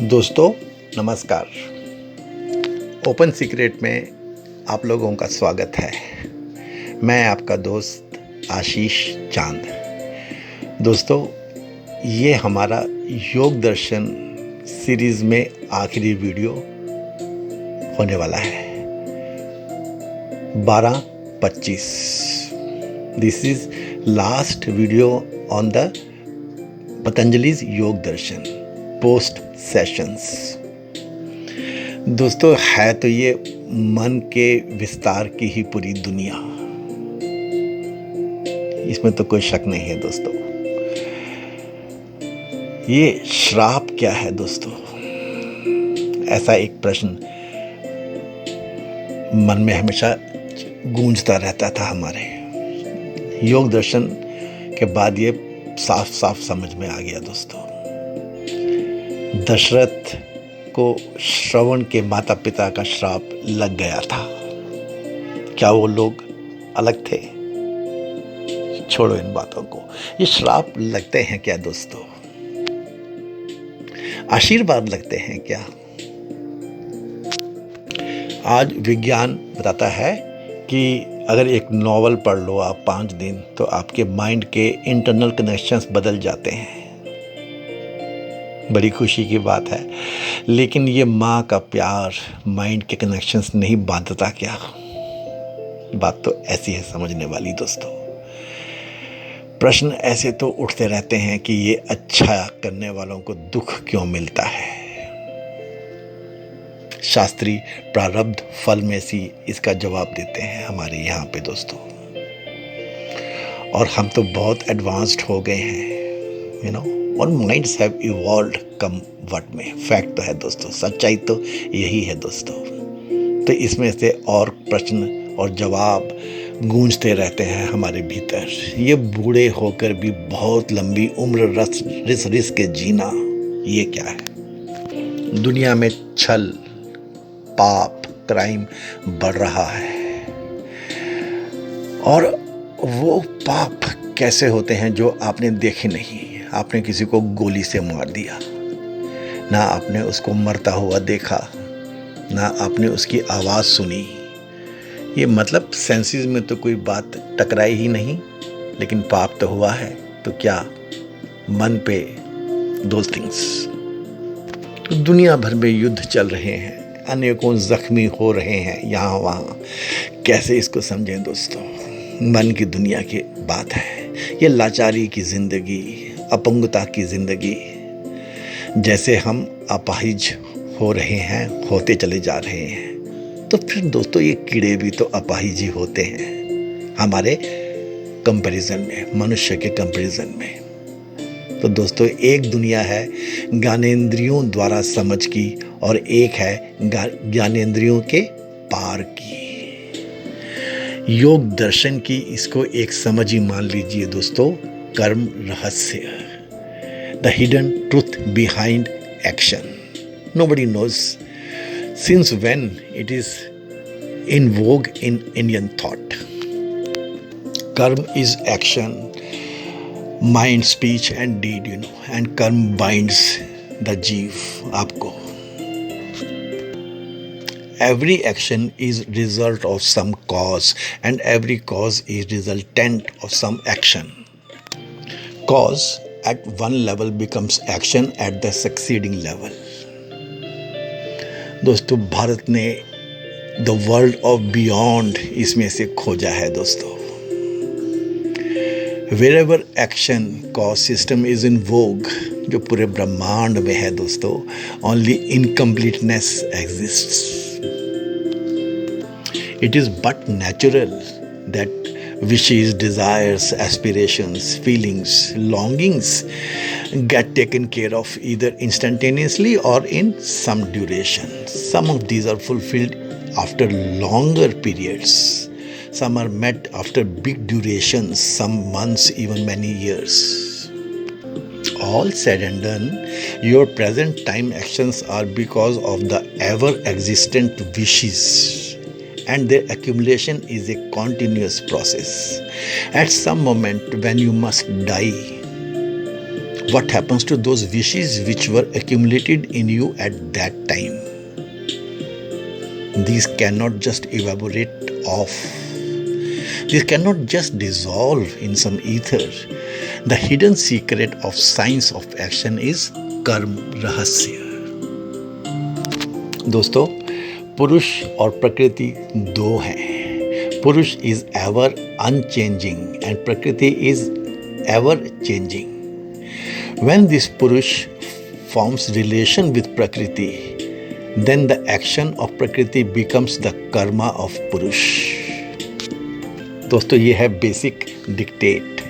दोस्तों नमस्कार। Open secret में आप लोगों का स्वागत है। मैं आपका दोस्त आशीष चांद। दोस्तों ये हमारा योग दर्शन सीरीज़ में आखिरी वीडियो होने वाला है 12/25। This is last video on the Patanjali's योग दर्शन पोस्ट सेशंस। दोस्तों है तो ये मन के विस्तार की ही पूरी दुनिया, इसमें तो कोई शक नहीं है दोस्तों। ये श्राप क्या है दोस्तों, ऐसा एक प्रश्न मन में हमेशा गूंजता रहता था हमारे। योग दर्शन के बाद ये साफ साफ समझ में आ गया दोस्तों। दशरथ को श्रवण के माता पिता का श्राप लग गया था। क्या वो लोग अलग थे? छोड़ो इन बातों को। ये श्राप लगते हैं क्या दोस्तों? आशीर्वाद लगते हैं क्या? आज विज्ञान बताता है कि अगर एक नॉवल पढ़ लो आप 5 दिन, तो आपके माइंड के इंटरनल कनेक्शंस बदल जाते हैं। बड़ी खुशी की बात है। लेकिन ये माँ का प्यार माइंड के कनेक्शंस नहीं बांधता क्या? बात तो ऐसी है समझने वाली दोस्तों। प्रश्न ऐसे तो उठते रहते हैं कि ये अच्छा करने वालों को दुख क्यों मिलता है। शास्त्री प्रारब्ध फल में सी इसका जवाब देते हैं हमारे यहाँ पे दोस्तों। और हम तो बहुत एडवांस्ड हो गए हैं, और minds have evolved come what may. Fact तो है दोस्तों, सच्चाई तो यही है दोस्तों। तो इसमें से और प्रश्न और जवाब गूंजते रहते हैं हमारे भीतर। ये बूढ़े होकर भी बहुत लंबी उम्र रिस के जीना, ये क्या है? दुनिया में छल, पाप, क्राइम बढ़ रहा है। और वो पाप कैसे होते हैं जो आपने देखे नहीं। आपने किसी को गोली से मार दिया, ना आपने उसको मरता हुआ देखा, ना आपने उसकी आवाज़ सुनी। ये मतलब सेंसेस में तो कोई बात टकराई ही नहीं, लेकिन पाप तो हुआ है। तो क्या मन पे दोज थिंग्स। तो दुनिया भर में युद्ध चल रहे हैं, अनेकों जख्मी हो रहे हैं यहाँ वहाँ। कैसे इसको समझें दोस्तों? मन की दुनिया की बात है। ये लाचारी की ज़िंदगी, अपंगता की ज़िंदगी। जैसे हम अपाहिज हो रहे हैं, होते चले जा रहे हैं, तो फिर दोस्तों ये कीड़े भी तो अपाहिज ही होते हैं हमारे कंपैरिजन में, मनुष्य के कंपैरिजन में। तो दोस्तों एक दुनिया है ज्ञानेंद्रियों द्वारा समझ की, और एक है ज्ञानेंद्रियों के पार की। योग दर्शन की इसको एक समझ ही मान लीजिए दोस्तों, कर्म रहस्य, the hidden truth behind action. Nobody knows since when it is in vogue in Indian thought. Karma is action, mind, speech and deed, and karma binds the jiva आपको। Every action is result of some cause, and every cause is resultant of some action. Cause at one level becomes action at the succeeding level. दोस्तों भारत ने the world of beyond इसमें से खोजा है दोस्तों। Wherever action cause system is in vogue, जो पूरे ब्रह्मांड में है दोस्तों, only incompleteness exists. It is but natural that wishes, desires, aspirations, feelings, longings get taken care of either instantaneously or in some duration. Some of these are fulfilled after longer periods. Some are met after big durations, some months, even many years. All said and done, your present time actions are because of the ever existent wishes. And their accumulation is a continuous process. At some moment when you must die, What happens to those wishes which were accumulated in you at that time? These cannot just evaporate off. These cannot just dissolve in some ether. The hidden secret of science of action is कर्म रहस्य. दोस्तों, पुरुष और प्रकृति दो हैं. पुरुष is ever unchanging and प्रकृति is ever changing. When this Purush forms relation with Prakriti, then the action of Prakriti becomes the karma of Purush. दोस्तों, ये है basic dictate.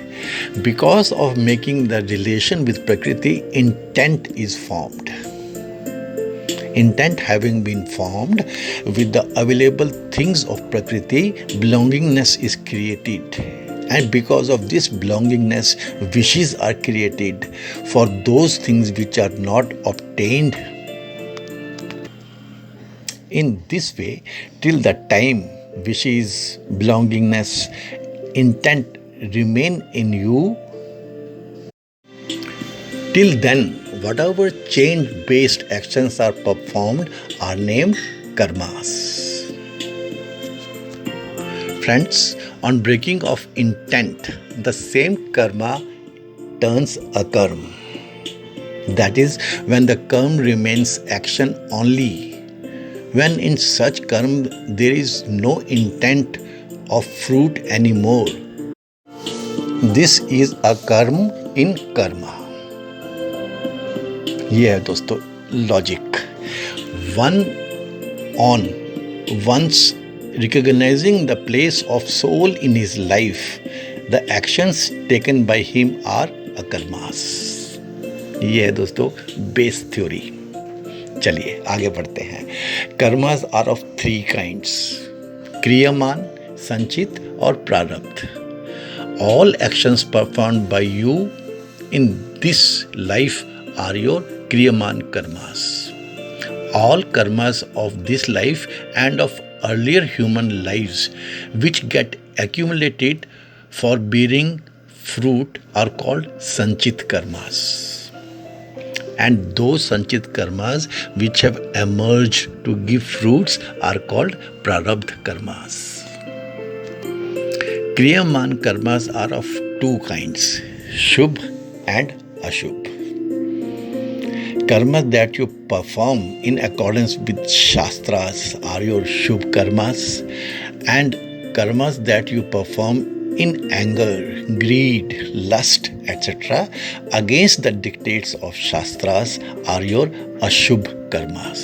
Because of making the relation with Prakriti, intent is formed. Intent having been formed with the available things of Prakriti, belongingness is created. And because of this belongingness, wishes are created for those things which are not obtained. In this way, till the time wishes, belongingness, intent remain in you, till then, whatever change-based actions are performed are named karmas. Friends, on breaking of intent, the same karma turns a karma. That is, when the karma remains action only. When in such karma there is no intent of fruit anymore. This is a karma in karma. ये है दोस्तों logic. Once recognizing the place of soul in his life, the actions taken by him are akarmas. ये है दोस्तों base theory. चलिए आगे बढ़ते हैं. कर्मास आर ऑफ 3 kinds: क्रियमान, संचित और प्रारब्ध. All actions performed by you in this life are your kriyaman karmas. All karmas of this life and of earlier human lives which get accumulated for bearing fruit are called sanchit karmas. And those sanchit karmas which have emerged to give fruits are called prarabdha karmas. Kriyaman karmas are of 2 kinds: shubh and ashubh. Karmas that you perform in accordance with Shastras are your Shubh karmas, and karmas that you perform in anger, greed, lust, etc. against the dictates of Shastras are your Ashubh karmas.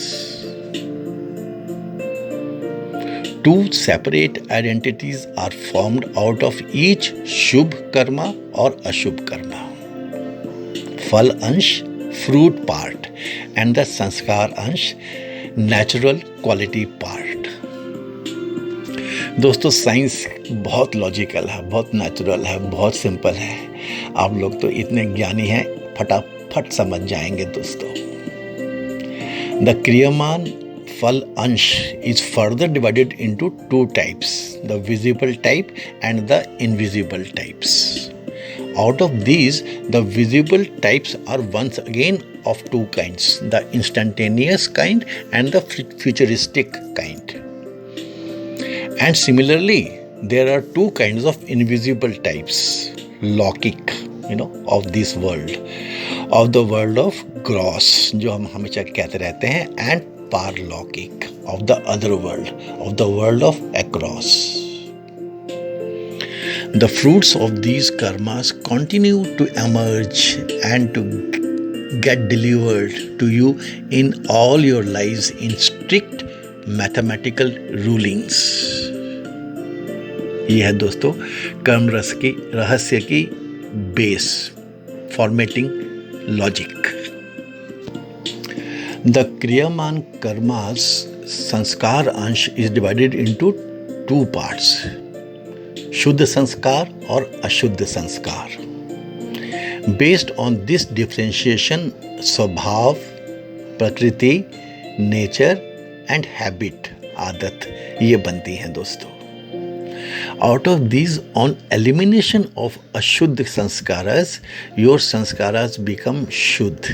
2 separate identities are formed out of each Shubh karma or Ashubh karma. Phal ansh, fruit part, and the sanskar ansh, natural quality part. दोस्तों, science बहुत logical है, बहुत natural है, बहुत simple है. आप लोग तो इतने ज्ञानी हैं, फटाफट समझ जाएंगे दोस्तों. द क्रियमान फल अंश is further divided into 2 types: the visible type and the invisible types. Out of these, the visible types are once again of 2 kinds: the instantaneous kind and the futuristic kind. And similarly, there are 2 kinds of invisible types: lockic, of this world, of the world of gross, जो हम हमेशा कहते रहते हैं, and parlockic, of the other world, of the world of across. The fruits of these karmas continue to emerge and to get delivered to you in all your lives in strict mathematical rulings. ये है दोस्तों कर्म रस की रहस्य की base, formatting logic. The kriyaman karmas sanskar ansh is divided into 2 parts: शुद्ध संस्कार और अशुद्ध संस्कार. Based on this differentiation, स्वभाव, प्रकृति, नेचर एंड हैबिट, आदत, ये बनती हैं दोस्तों. Out of these, on elimination of ashuddh sanskaras, your sanskaras become shuddh,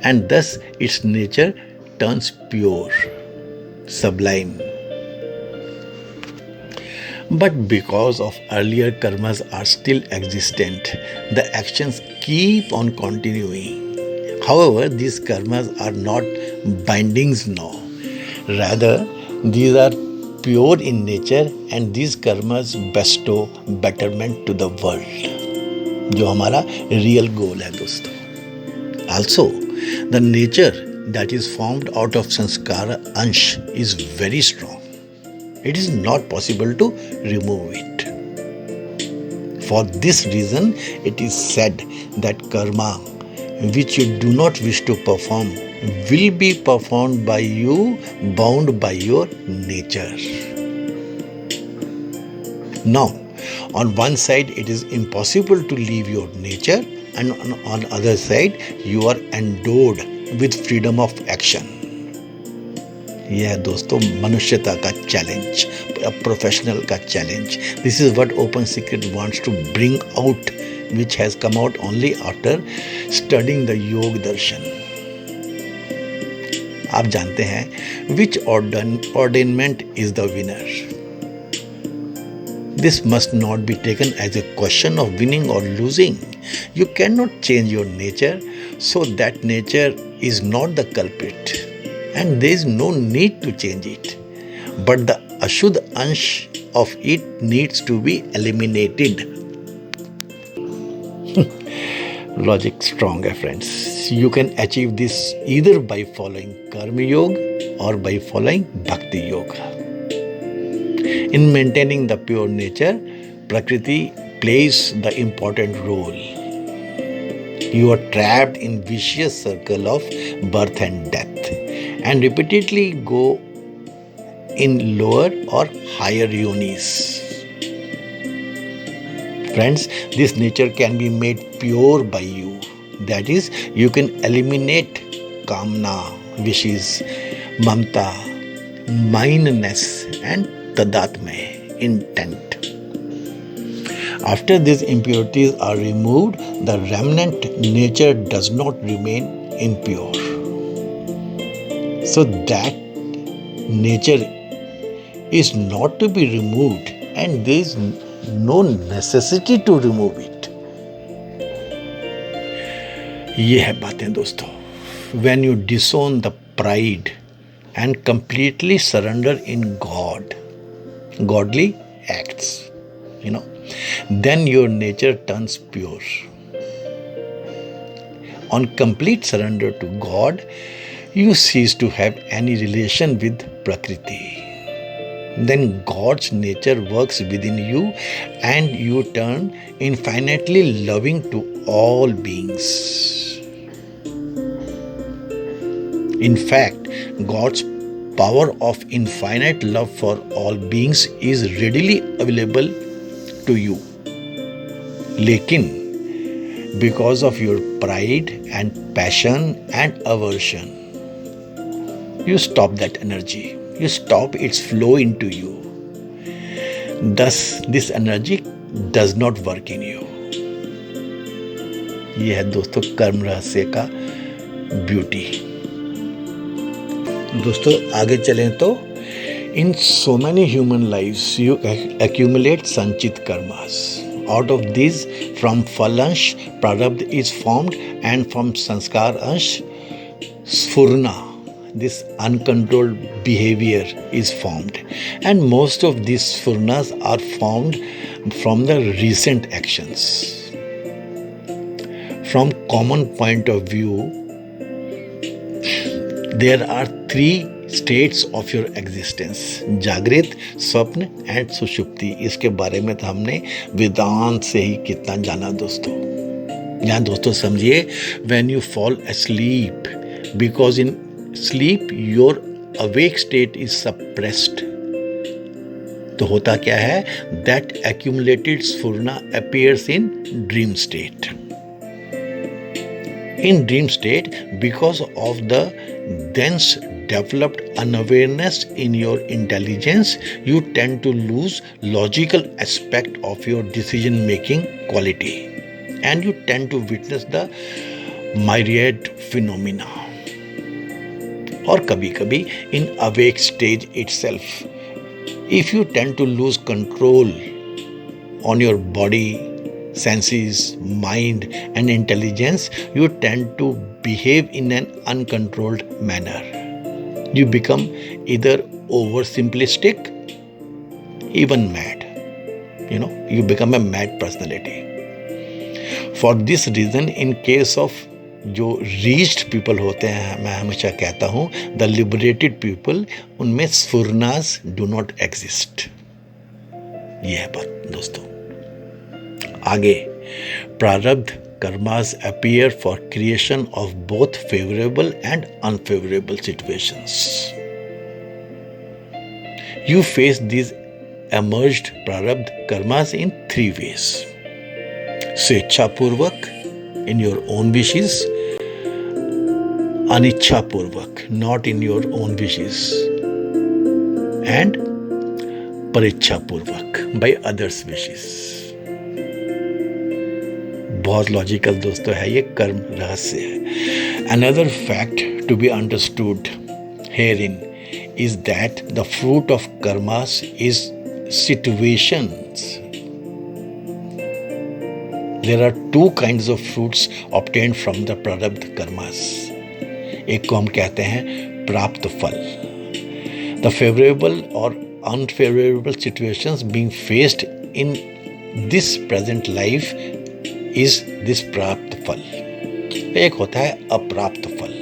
and thus its nature turns pure, sublime. But because of earlier karmas are still existent, the actions keep on continuing. However, these karmas are not bindings now. Rather, these are pure in nature and these karmas bestow betterment to the world, जो हमारा real goal है दोस्तों. Also, the nature that is formed out of sanskara ansh is very strong. It is not possible to remove it. For this reason, it is said that karma which you do not wish to perform will be performed by you, bound by your nature. Now, on one side it is impossible to leave your nature, and on other side you are endowed with freedom of action. यह है दोस्तों मनुष्यता का challenge, professional का challenge. This is what open secret wants to bring out, which has come out only after studying the योग दर्शन. आप जानते हैं which ordainment is the winner. This must not be taken as a question of winning or losing. You cannot change your nature, so that nature is not the culprit, and there is no need to change it. But the ashuddh ansh of it needs to be eliminated. Logic strong, friends. You can achieve this either by following Karma Yoga or by following Bhakti Yoga. In maintaining the pure nature, Prakriti plays the important role. You are trapped in vicious circle of birth and death, and repeatedly go in lower or higher yonis. Friends, this nature can be made pure by you. That is, you can eliminate kamna, wishes, mamta, mineness, and tadatmay, intent. After these impurities are removed, the remnant nature does not remain impure. So that nature is not to be removed, and there is no necessity to remove it. ये है बातें दोस्तों. When you disown the pride and completely surrender in God, godly acts, then your nature turns pure. On complete surrender to God, you cease to have any relation with Prakriti. Then God's nature works within you and you turn infinitely loving to all beings. In fact, God's power of infinite love for all beings is readily available to you. Lekin, because of your pride and passion and aversion, you stop that energy. You stop its flow into you. Thus, this energy does not work in you. यह है दोस्तों कर्म रहस्य का beauty. दोस्तों आगे चलें तो in so many human lives you accumulate sanchit karmas. Out of these, from phalansh prarabdha is formed, and from sanskar ansh sphurna, this uncontrolled behavior is formed, and most of these sphurnas are formed from the recent actions. From common point of view, there are three states of your existence: जागृत, स्वप्न and सुषुप्ति. इसके बारे में तो हमने वेदांत से ही कितना जाना दोस्तों. यहाँ दोस्तों समझिए, when you fall asleep, because in sleep your awake state is suppressed, तो होता क्या है? That accumulated sphurna appears in dream state. In dream state, because of the dense developed unawareness in your intelligence, you tend to lose logical aspect of your decision making quality, and you tend to witness the myriad phenomena. और कभी कभी in awake stage itself, if you tend to lose control on your body, senses, mind, and intelligence, you tend to behave in an uncontrolled manner. You become either oversimplistic, even mad. You become a mad personality. For this reason, in case of जो reached people होते हैं, मैं हमेशा कहता हूँ, the liberated people, उनमें स्फुरनास do not exist. ये है बात दोस्तों. आगे, प्रारब्ध karmas appear for creation of both favorable and unfavorable situations. You face these emerged prarabdha karmas in three ways. स्वेच्छापूर्वक, in your own wishes, अनिच्छापूर्वक, not in your own wishes, and परेच्छापूर्वक, by others' wishes. बहुत logical दोस्तों है, ये कर्म रहस्य है. Another fact to be understood herein is that the fruit of karmas is situations. There are two kinds of fruits obtained from the prarabdha karmas. एक को हम कहते हैं प्राप्त फल. The favorable or unfavorable situations being faced in this present life is this प्राप्त फल. एक होता है अप्राप्त फल.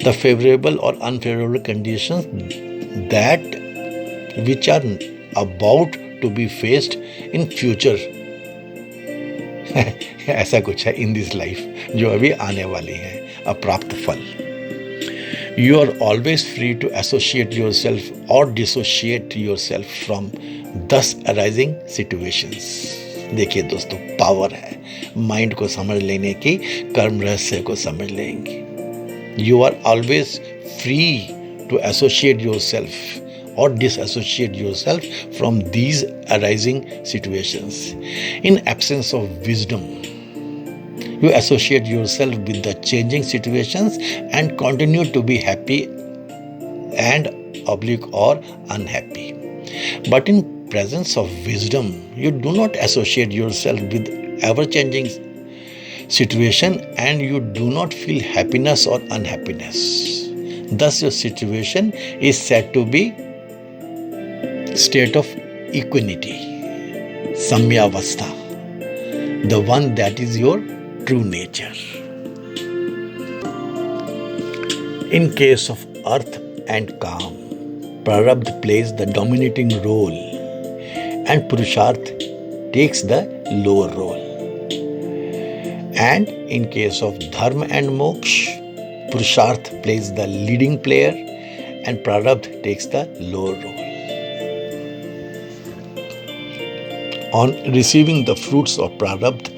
The favorable or unfavorable conditions that which are about to be faced in future. ऐसा कुछ है in this life जो अभी आने वाली है, अप्राप्त फल. You are always free to associate yourself or dissociate yourself from thus arising situations. देखिए दोस्तों, पावर है माइंड को समझ लेने की, कर्म रहस्य को समझ लेंगे. You are always free to associate yourself or disassociate yourself from these arising situations. In absence of wisdom, you associate yourself with the changing situations and continue to be happy and oblique or unhappy. But in presence of wisdom, you do not associate yourself with ever-changing situation and you do not feel happiness or unhappiness. Thus, your situation is said to be state of equanimity, samyavastha, the one that is your true nature. In case of earth and काम, prarabdha plays the dominating role and purusharth takes the lower role. And in case of dharma and moksha, purusharth plays the leading player and prarabdha takes the lower role. On receiving the fruits of prarabdha,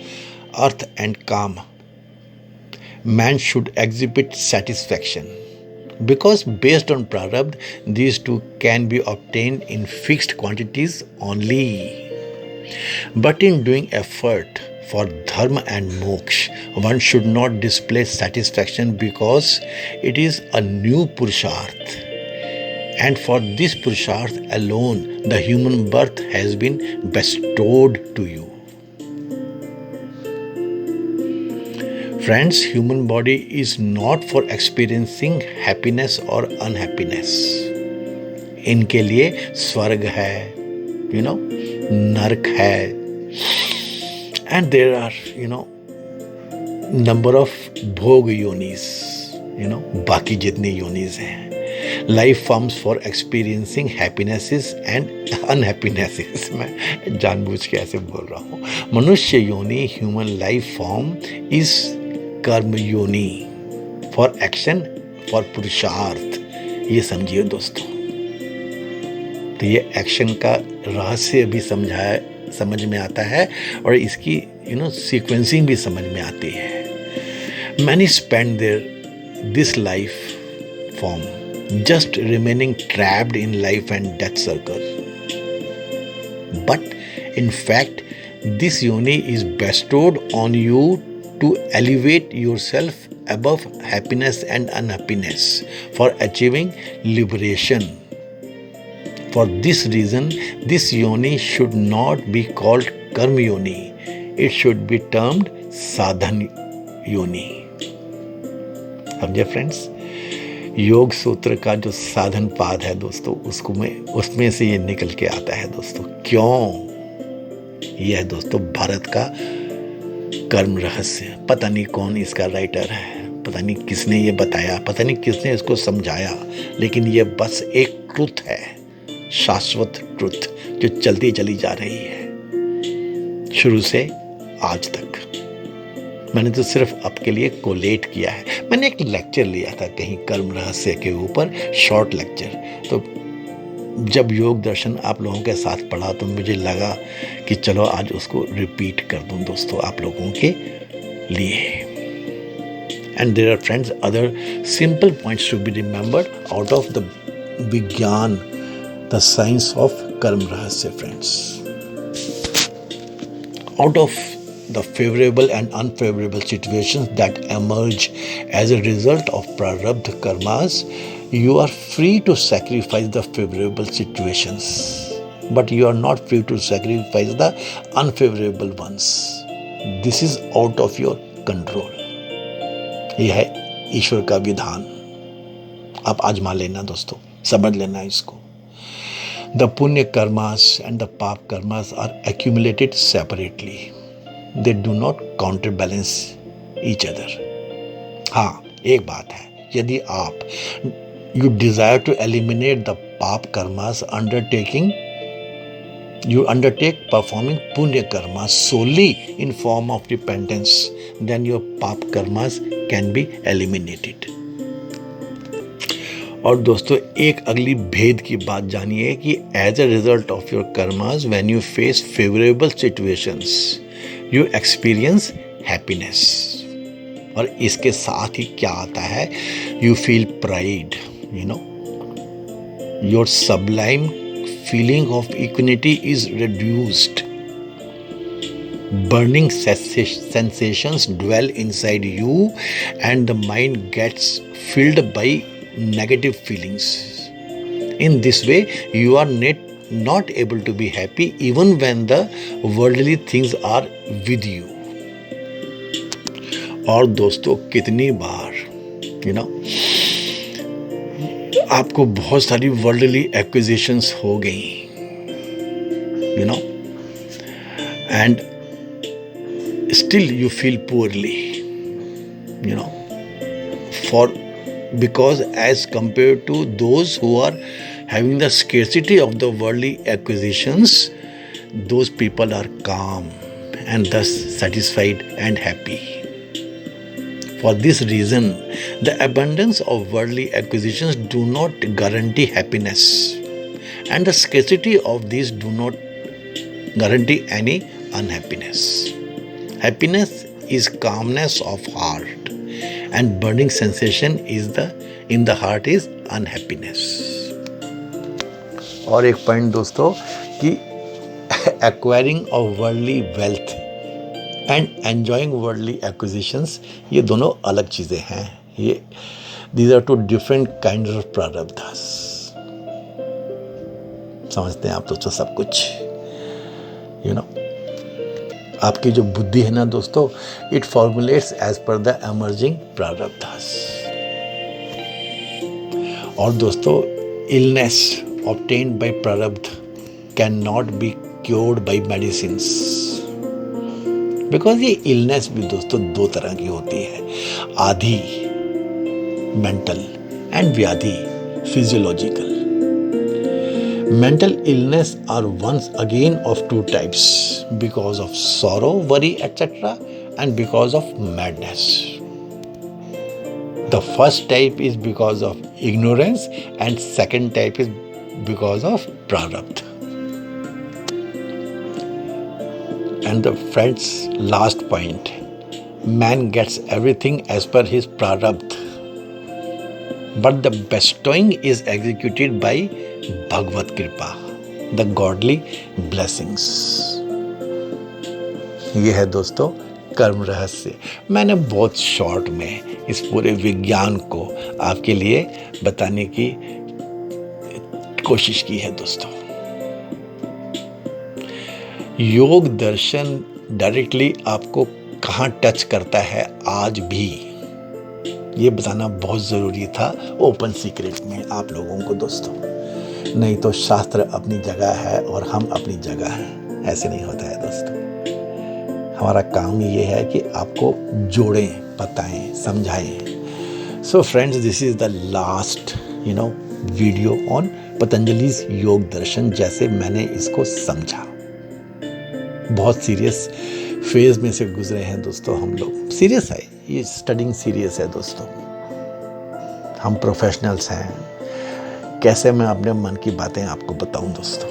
artha and kama, man should exhibit satisfaction because based on prarabdha, these two can be obtained in fixed quantities only. But in doing effort for dharma and moksha, one should not display satisfaction because it is a new purusharth. And for this purusharth alone, the human birth has been bestowed to you. Friends, human body is not for experiencing happiness or unhappiness. इनके लिए स्वर्ग है, नरक है, and there are, number of भोग योनिस, बाकी जितनी योनिस हैं. Life forms for experiencing happinesses and unhappinesses. मैं जानबूझ के ऐसे बोल रहा हूँ. मनुष्य योनि, human life form is कर्म योनि for action, for पुरुषार्थ. ये समझिए दोस्तों. तो ये एक्शन का रहस्य भी समझ में आता है और इसकी सीक्वेंसिंग भी समझ में आती है. Many spend this life form just remaining trapped in life and death circle. But in fact, this yoni is bestowed on you to elevate yourself above happiness and unhappiness for achieving liberation. For this reason, this yoni should not be called karma yoni. It should be termed sadhan yoni. समझे friends? योग सूत्र का जो साधन पाद है दोस्तों, उसमें से ये निकल के आता है दोस्तों। क्यों? यह है दोस्तों भारत का कर्म रहस्य। पता नहीं कौन इसका राइटर है, पता नहीं किसने ये बताया, पता नहीं किसने इसको समझाया, लेकिन ये बस एक ट्रुथ है, शाश्वत ट्रुथ जो चलती चली जा रही है शुरू से आज तक। मैंने तो सिर्फ आपके लिए कोलेट किया है। मैंने एक लेक्चर लिया था कहीं कर्म रहस्य के ऊपर, शॉर्ट लेक्चर। तो जब योग दर्शन आप लोगों के साथ पढ़ा तो मुझे लगा कि चलो आज उसको रिपीट कर दूं दोस्तों आप लोगों के लिए। And there are friends other simple points to be remembered out of the विज्ञान, द साइंस ऑफ कर्म रहस्य friends. Out of the favorable and unfavorable situations that emerge as a result of prarabdha karmas, you are free to sacrifice the favorable situations, but you are not free to sacrifice the unfavorable ones. This is out of your control. यह है ईश्वर का विधान। आप आजमा लेना दोस्तों, समझ लेना इसको। The punya karmas and the pap karmas are accumulated separately. They do not counterbalance each other. हाँ, एक बात है, यदि आप you desire to eliminate the pap karmas you undertake performing punya karmas solely in form of repentance, then your pap karmas can be eliminated. और दोस्तों एक अगली भेद की बात जानिए कि as a result of your karmas when you face favourable situations you experience happiness. और इसके साथ ही क्या आता है, you feel pride, you know, your sublime feeling of equanimity is reduced, burning sensations dwell inside you and the mind gets filled by negative feelings. In this way, you are not able to be happy even when the worldly things are with you. और दोस्तों कितनी बार आपको बहुत सारी worldly acquisitions हो गई, and still you feel poorly, because as compared to those who are having the scarcity of the worldly acquisitions, those people are calm and thus satisfied and happy. For this reason, the abundance of worldly acquisitions do not guarantee happiness, and the scarcity of these do not guarantee any unhappiness. Happiness is calmness of heart, and burning sensation in the heart is unhappiness. और एक point दोस्तों कि acquiring of worldly wealth and enjoying worldly acquisitions, ये दोनों अलग चीजें हैं। ये these are two different kinds of prarabdhas. समझते हैं आप दोस्तों सब कुछ, आपकी जो बुद्धि है ना दोस्तों, it formulates as per the emerging prarabdhas. और दोस्तों illness obtained by prarabdha can not be cured by medicines, because ये इलनेस भी दोस्तों दो तरह की होती है, adhi mental and vyadhi physiological. Mental illness are once again of two types, because of sorrow, worry, etc., and because of madness. The first type is because of ignorance, and second type is because of prarabdha. And the friend's last point, man gets everything as per his prarabdha. but the bestowing is executed by Bhagavad Kripa, the godly blessings. ये है दोस्तों कर्म रहस्य। मैंने बहुत short में इस पूरे विज्ञान को आपके लिए बताने की कोशिश की है दोस्तों। योग दर्शन डायरेक्टली आपको कहाँ टच करता है आज भी, ये बताना बहुत ज़रूरी था ओपन सीक्रेट में आप लोगों को दोस्तों। नहीं तो शास्त्र अपनी जगह है और हम अपनी जगह हैं, ऐसे नहीं होता है दोस्तों। हमारा काम ये है कि आपको जोड़ें, बताएं, समझाएं। So friends, this is the last video on Patanjali's योग दर्शन, जैसे मैंने इसको समझा। बहुत सीरियस फेज में से गुजरे हैं दोस्तों हम लोग। सीरियस है ये, स्टडिंग सीरियस है दोस्तों। हम प्रोफेशनल्स हैं। कैसे मैं अपने मन की बातें आपको बताऊं दोस्तों।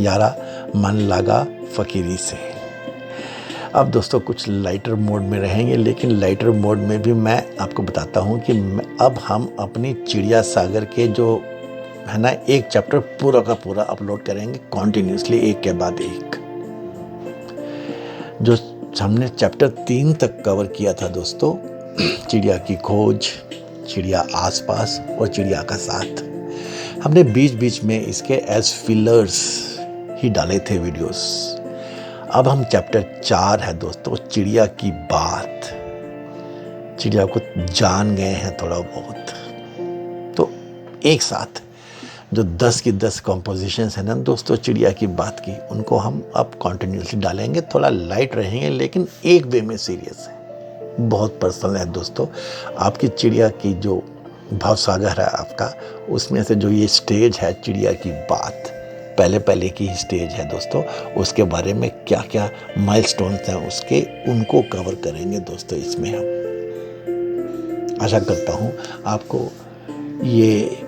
यारा मन लगा फकीरी से। अब दोस्तों कुछ लाइटर मोड में रहेंगे, लेकिन लाइटर मोड में भी मैं आपको बताता हूं कि अब हम अपनी चिड़िया सागर के जो है ना, एक चैप्टर पूरा का पूरा अपलोड करेंगे कॉन्टिन्यूसली, एक के बाद एक। जो हमने चैप्टर 3 तक कवर किया था दोस्तों, चिड़िया की खोज, चिड़िया आसपास और चिड़िया का साथ, हमने बीच बीच में इसके एज फिलर्स ही डाले थे वीडियोस। अब हम चैप्टर 4 है दोस्तों, चिड़िया की बात। चिड़िया को जान गए हैं थोड़ा बहुत, तो एक साथ जो 10 की 10 कॉम्पोजिशंस है ना दोस्तों चिड़िया की बात की, उनको हम अब कॉन्टिन्यूसली डालेंगे। थोड़ा लाइट रहेंगे लेकिन एक वे में सीरियस है, बहुत पर्सनल है दोस्तों। आपकी चिड़िया की जो भाव सागर है आपका, उसमें से जो ये स्टेज है चिड़िया की बात, पहले की ही स्टेज है दोस्तों। उसके बारे में क्या क्या माइलस्टोन्स हैं उसके, उनको कवर करेंगे दोस्तों इसमें हम। आशा करता हूँ आपको ये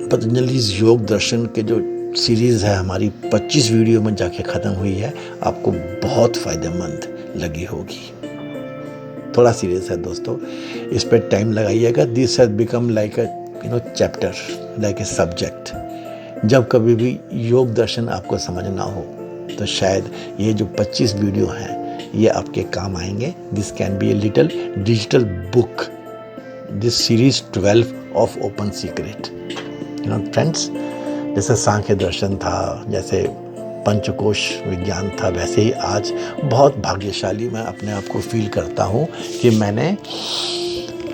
पतंजलि's योग दर्शन के जो सीरीज़ है हमारी 25 वीडियो में जाके ख़त्म हुई है, आपको बहुत फ़ायदेमंद लगी होगी। थोड़ा सीरियस है दोस्तों, इस पर टाइम लगाइएगा। This has become like a chapter, like a subject. जब कभी भी योग दर्शन आपको समझना हो तो शायद ये जो 25 वीडियो हैं ये आपके काम आएंगे। This can be a little digital book, this series 12 of open secret. Friends, जैसे सांख्य दर्शन था, जैसे पंचकोश विज्ञान था, वैसे ही आज बहुत भाग्यशाली मैं अपने आप को फील करता हूँ कि मैंने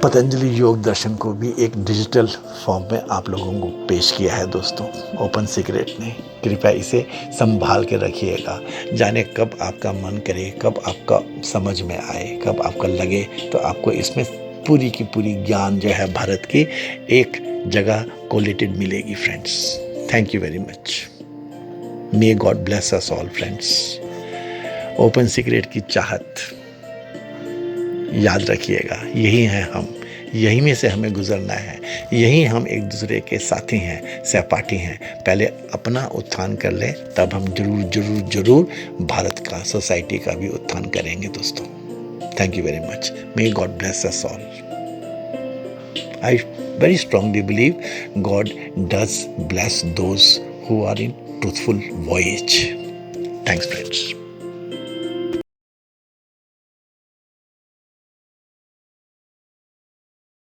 पतंजलि योग दर्शन को भी एक डिजिटल फॉर्म में आप लोगों को पेश किया है दोस्तों, ओपन सीक्रेट ने। कृपया इसे संभाल के रखिएगा। जाने कब आपका मन करे, कब आपका समझ में आए, कब आपका लगे, तो आपको इसमें पूरी की पूरी ज्ञान जो है भारत की एक जगह कोलेटेड मिलेगी friends. Thank you very much. May God bless us all friends. Open secret की चाहत याद रखिएगा, यही हैं हम, यही में से हमें गुजरना है, यही हम एक दूसरे के साथी हैं, सहपाठी हैं। पहले अपना उत्थान कर लें, तब हम जरूर जरूर जरूर भारत का, सोसाइटी का भी उत्थान करेंगे दोस्तों। Thank you very much. May God bless us all. I very strongly believe God does bless those who are in truthful voyage. Thanks friends.